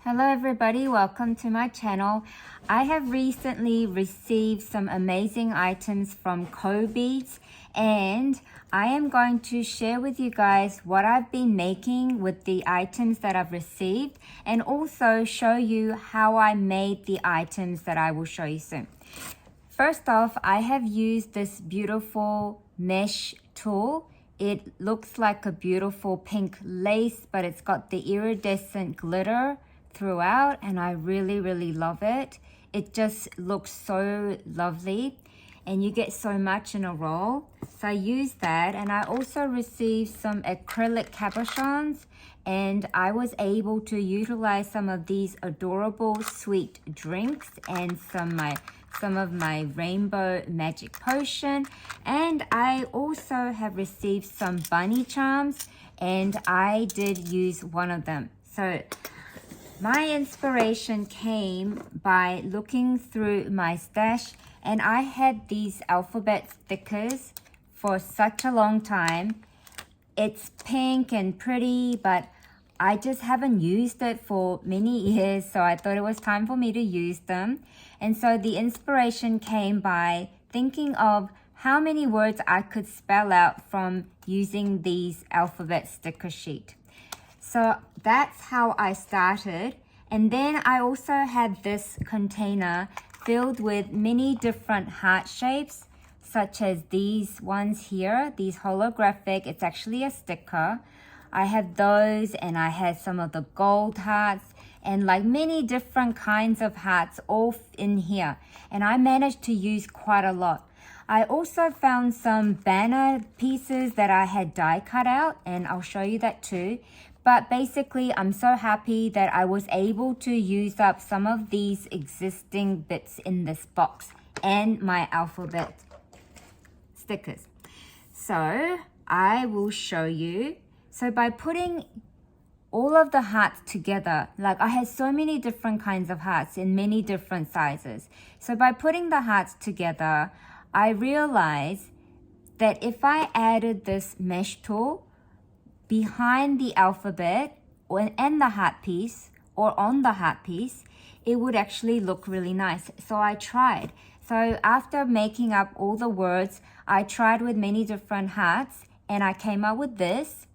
Hello everybody, welcome to my channel. I have recently received some amazing items from Cobeads and I am going to share with you guys what I've been making with the items that I've received and also show you how I made the items that I will show you soon. First off, I have used this beautiful mesh tulle. It looks like a beautiful pink lace, but it's got the iridescent glitter throughout and I really love it. It just looks so lovely and you get so much in a roll. So I used that, and I also received some acrylic cabochons and I was able to utilize some of these adorable sweet drinks and some of my rainbow magic potion, and I also have received some bunny charms and I did use one of them. So my inspiration came by looking through my stash, and I had these alphabet stickers for such a long time. It's pink and pretty, but I just haven't used it for many years, so I thought it was time for me to use them. And so the inspiration came by thinking of how many words I could spell out from using these alphabet sticker sheet. So that's how I started. And then I also had this container filled with many different heart shapes, such as these ones here, these holographic. It's actually a sticker. I have those, and I had some of the gold hearts and like many different kinds of hearts all in here. And I managed to use quite a lot. I also found some banner pieces that I had die cut out, and I'll show you that too. But basically, I'm so happy that I was able to use up some of these existing bits in this box and my alphabet stickers. So I will show you. So by putting all of the hearts together, like I had so many different kinds of hearts in many different sizes. So by putting the hearts together, I realized that if I added this mesh tool behind the alphabet and the heart piece or on the heart piece, it would actually look really nice. So I tried. So after making up all the words, I tried with many different hearts and I came up with this.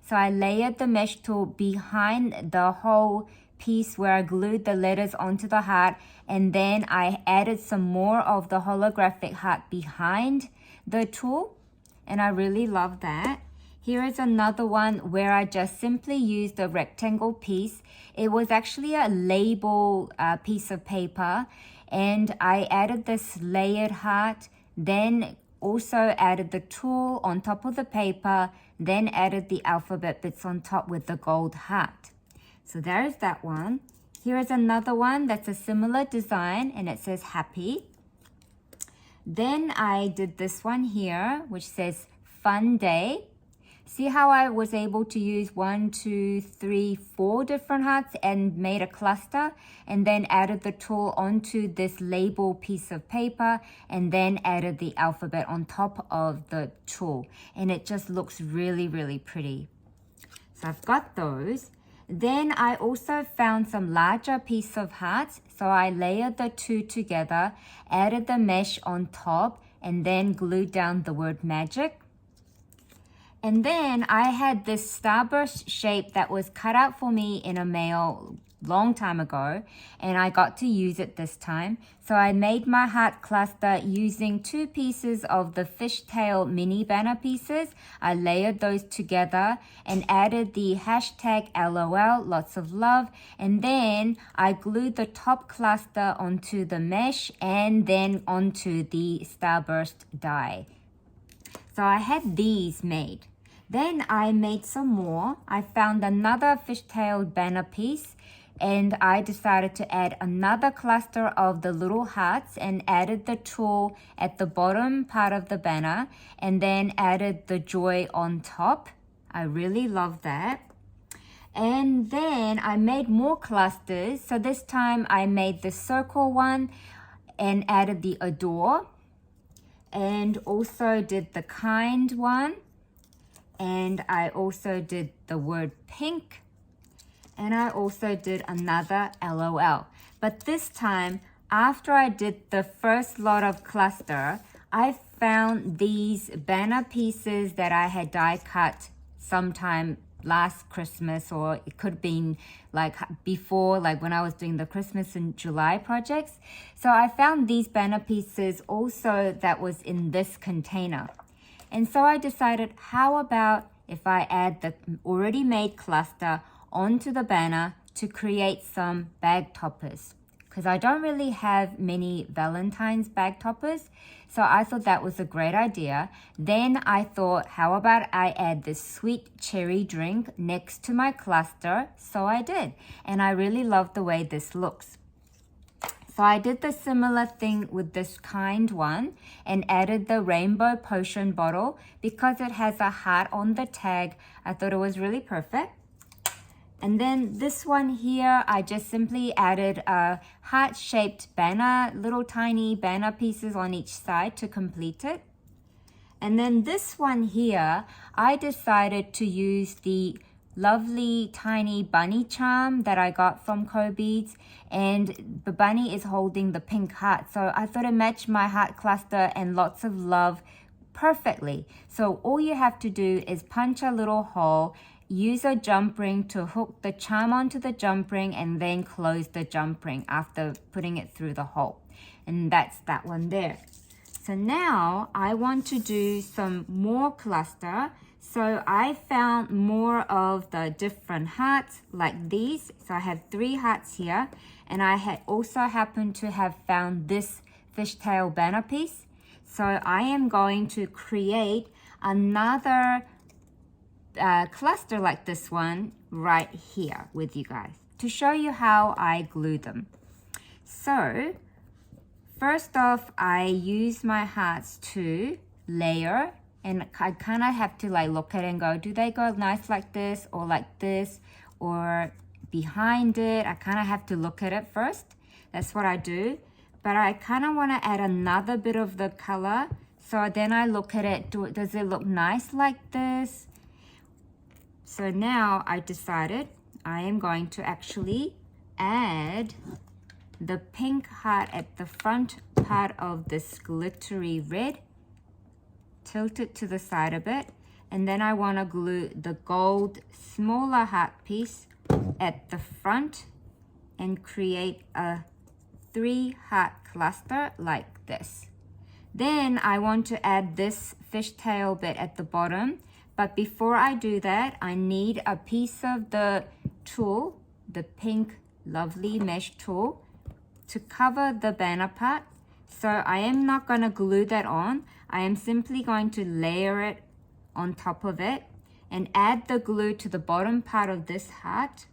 So I layered the mesh tool behind the whole piece where I glued the letters onto the heart, and then I added some more of the holographic heart behind the tool, and I really love that. Here is another one where I just simply used a rectangle piece. It was actually a label piece of paper, and I added this layered heart, then also added the tool on top of the paper, then added the alphabet bits on top with the gold heart. So there is that one. Here is another one that's a similar design, and it says happy. Then I did this one here, which says fun day. See how I was able to use 4 different hearts and made a cluster, and then added the tool onto this label piece of paper and then added the alphabet on top of the tool, and it just looks really pretty. So I've got those. Then I also found some larger piece of hearts, so I layered the two together, added the mesh on top, and then glued down the word magic. And then I had this starburst shape that was cut out for me in a mail long time ago, and I got to use it this time. So I made my heart cluster using 2 pieces of the fishtail mini banner pieces. I layered those together and added the hashtag LOL, lots of love, and then I glued the top cluster onto the mesh and then onto the starburst die. So I had these made. Then I made some more. I found another fishtail banner piece, and I decided to add another cluster of the little hearts and added the tool at the bottom part of the banner and then added the joy on top. I really love that. And then I made more clusters. So this time I made the circle one and added the adore, and also did the kind one. And I also did the word pink, And I also did another LOL. But this time, after I did the first lot of cluster, I found these banner pieces that I had die cut sometime last Christmas, or it could have been like before, like when I was doing the Christmas in July projects. So I found these banner pieces also that was in this container. And so I decided, how about if I add the already made cluster onto the banner to create some bag toppers? Because I don't really have many Valentine's bag toppers. So I thought that was a great idea. Then I thought, how about I add this sweet cherry drink next to my cluster? So I did. And I really love the way this looks. So I did the similar thing with this kind one and added the rainbow potion bottle because it has a heart on the tag. I thought it was really perfect. And then this one here, I just simply added a heart-shaped banner, little tiny banner pieces on each side to complete it. And then this one here, I decided to use the lovely tiny bunny charm that I got from Cobeads, and the bunny is holding the pink heart. So I thought it matched my heart cluster and lots of love perfectly. So all you have to do is punch a little hole, use a jump ring to hook the charm onto the jump ring, and then close the jump ring after putting it through the hole. And that's that one there. So now I want to do some more cluster. So I found more of the different hearts like these. So I have 3 hearts here, and I had also happened to have found this fishtail banner piece. So I am going to create another cluster like this one right here with you guys to show you how I glue them. So first off, I use my hearts to layer, and I kind of have to like look at it and go, do they go nice like this or like this or behind it? I kind of have to look at it first. That's what I do. But I kind of want to add another bit of the color. So then I look at it, does it look nice like this? So now I decided I am going to actually add the pink heart at the front part of this glittery red, tilt it to the side a bit, and then I want to glue the gold smaller heart piece at the front and create a 3 heart cluster like this. Then I want to add this fishtail bit at the bottom. But before I do that, I need a piece of the tulle, the pink lovely mesh tulle, to cover the banner part. So I am not going to glue that on. I am simply going to layer it on top of it and add the glue to the bottom part of this heart.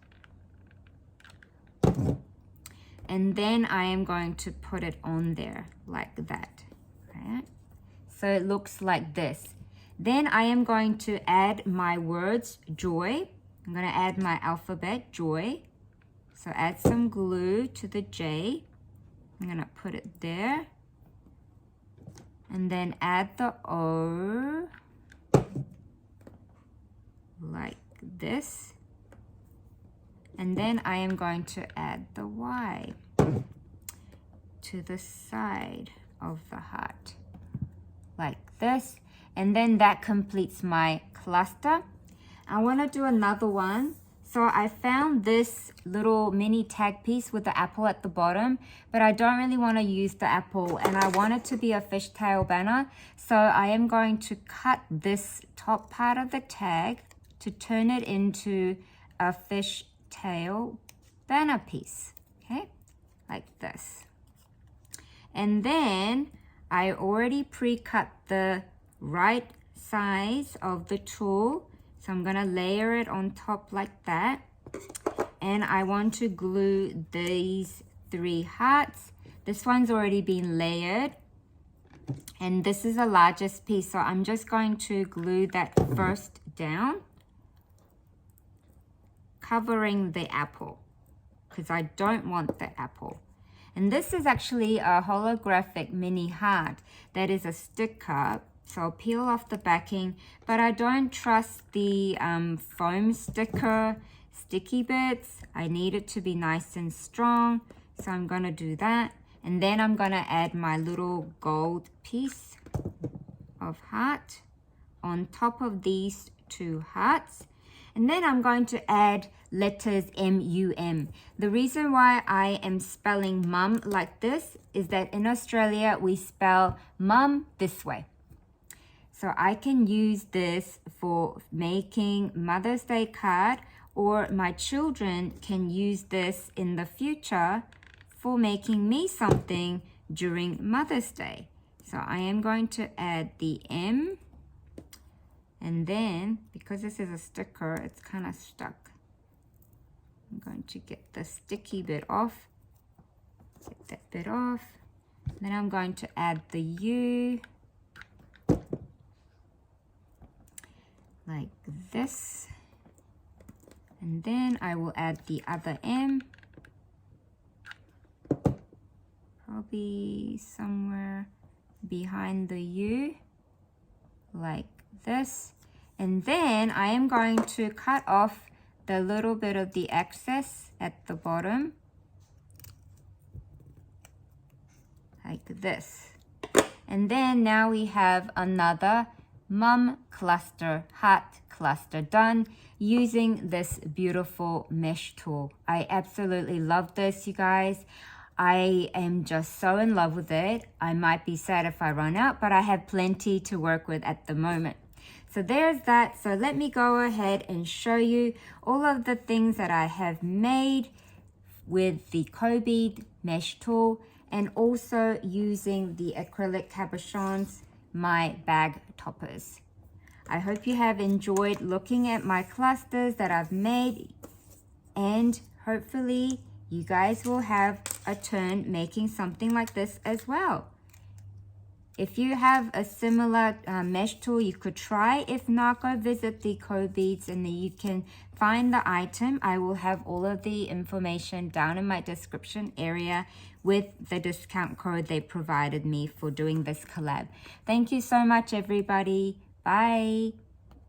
And then I am going to put it on there like that. Okay? So it looks like this. Then I am going to add my words, joy. I'm going to add my alphabet, joy. So add some glue to the J. I'm going to put it there. And then add the O like this. And then I am going to add the Y to the side of the heart like this. And then that completes my cluster. I want to do another one. So I found this little mini tag piece with the apple at the bottom, but I don't really want to use the apple, and I want it to be a fishtail banner. So I am going to cut this top part of the tag to turn it into a fishtail banner piece, okay, like this. And then I already pre-cut the right size of the tulle, so I'm gonna layer it on top like that, and I want to glue these 3 hearts. This one's already been layered, and this is the largest piece, so I'm just going to glue that first down, covering the apple because I don't want the apple. And this is actually a holographic mini heart that is a sticker. So I'll peel off the backing, but I don't trust the foam sticker sticky bits. I need it to be nice and strong, so I'm going to do that. And then I'm going to add my little gold piece of heart on top of these two hearts. And then I'm going to add letters M-U-M. The reason why I am spelling mum like this is that in Australia we spell mum this way. So I can use this for making Mother's Day card, or my children can use this in the future for making me something during Mother's Day. So I am going to add the M, and then because this is a sticker, it's kind of stuck. I'm going to get the sticky bit off. Get that bit off. Then I'm going to add the U like this. And then I will add the other M. Probably somewhere behind the U like this. And then I am going to cut off the little bit of the excess at the bottom like this. And then now we have another mum cluster, heart cluster done using this beautiful mesh tool. I absolutely love this, you guys. I am just so in love with it. I might be sad if I run out, but I have plenty to work with at the moment. So there's that. So let me go ahead and show you all of the things that I have made with the Cobead mesh tool, and also using the acrylic cabochons, my bag toppers. I hope you have enjoyed looking at my clusters that I've made, and hopefully you guys will have a turn making something like this as well. If you have a similar mesh tool, you could try. If not, go visit the Cobeads and then you can find the item. I will have all of the information down in my description area with the discount code they provided me for doing this collab. Thank you so much, everybody. Bye.